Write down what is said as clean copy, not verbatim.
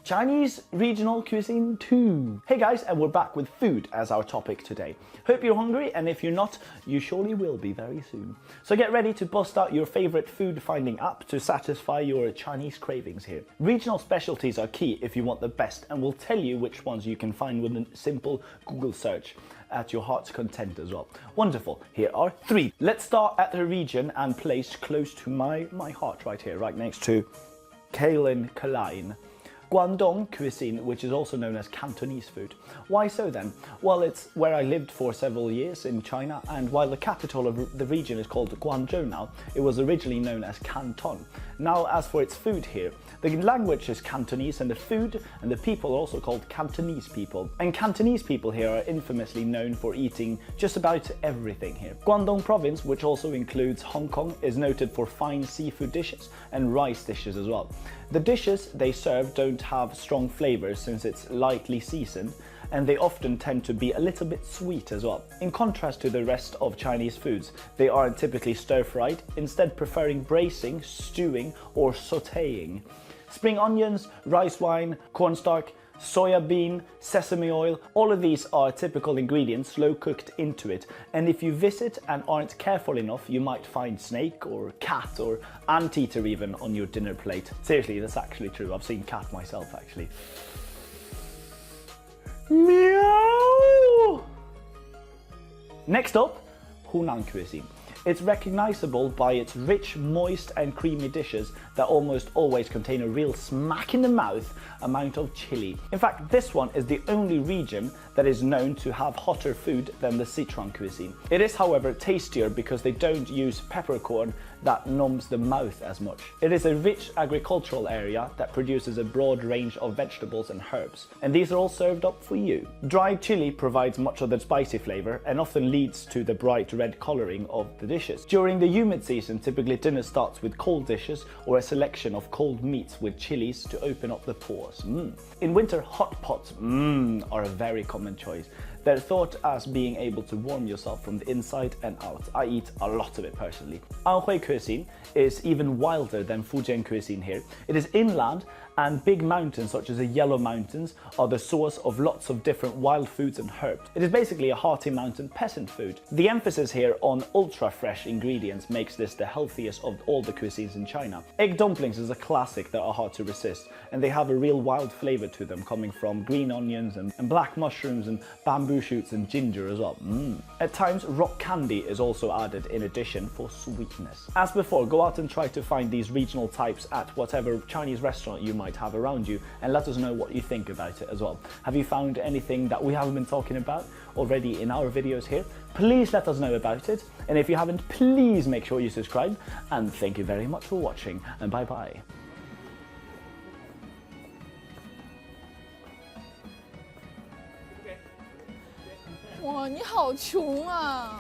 Chinese regional cuisine too. Hey guys, and we're back with food as our topic today. Hope you're hungry, and if you're not, you surely will be very soon. So get ready to bust out your favorite food finding app to satisfy your Chinese cravings here. Regional specialties are key if you want the best, and we'll tell you which ones you can find with a simple Google search at your heart's content as well. Wonderful, here are 3. Let's start at the region and place close to my heart right here, right next to Kalin Kalain. Guangdong cuisine, which is also known as Cantonese food. Why so then? Well, it's where I lived for several years in China, and while the capital of the region is called Guangzhou now, it was originally known as Canton. Now, as for its food here, the language is Cantonese, and the food and the people are also called Cantonese people. And Cantonese people here are infamously known for eating just about everything here. Guangdong province, which also includes Hong Kong, is noted for fine seafood dishes and rice dishes as well. The dishes they serve don't have strong flavors since it's lightly seasoned, and they often tend to be a little bit sweet as well. In contrast to the rest of Chinese foods, they aren't typically stir-fried, instead preferring braising, stewing or sautéing. Spring onions, rice wine, cornstarch, soya bean, sesame oil, all of these are typical ingredients slow cooked into it, and if you visit and aren't careful enough, you might find snake or cat or anteater even on your dinner plate. Seriously, that's actually true. I've seen cat myself actually. Meow! Next up, Hunan cuisine. It's recognizable by its rich, moist and creamy dishes that almost always contain a real smack in the mouth amount of chili. In fact, this one is the only region that is known to have hotter food than the Sichuan cuisine. It is, however, tastier because they don't use peppercorn that numbs the mouth as much. It is a rich agricultural area that produces a broad range of vegetables and herbs, and these are all served up for you. Dried chili provides much of the spicy flavor and often leads to the bright red coloring of the dishes. During the humid season, typically dinner starts with cold dishes or a selection of cold meats with chilies to open up the pores. In winter, hot pots are a very common choice. They're thought as being able to warm yourself from the inside and out. I eat a lot of it personally. Anhui cuisine is even wilder than Fujian cuisine here. It is inland, and big mountains such as the Yellow Mountains are the source of lots of different wild foods and herbs. It is basically a hearty mountain peasant food. The emphasis here on ultra fresh ingredients makes this the healthiest of all the cuisines in China. Egg dumplings is a classic that are hard to resist, and they have a real wild flavor to them, coming from green onions and black mushrooms and bamboo shoots and ginger as well. At times, rock candy is also added in addition for sweetness. As before, go out and try to find these regional types at whatever Chinese restaurant you might have around you, and let us know what you think about it as well. Have you found anything that we haven't been talking about already in our videos here? Please let us know about it, and if you haven't, please make sure you subscribe, and thank you very much for watching, and bye bye. 哇，你好穷啊！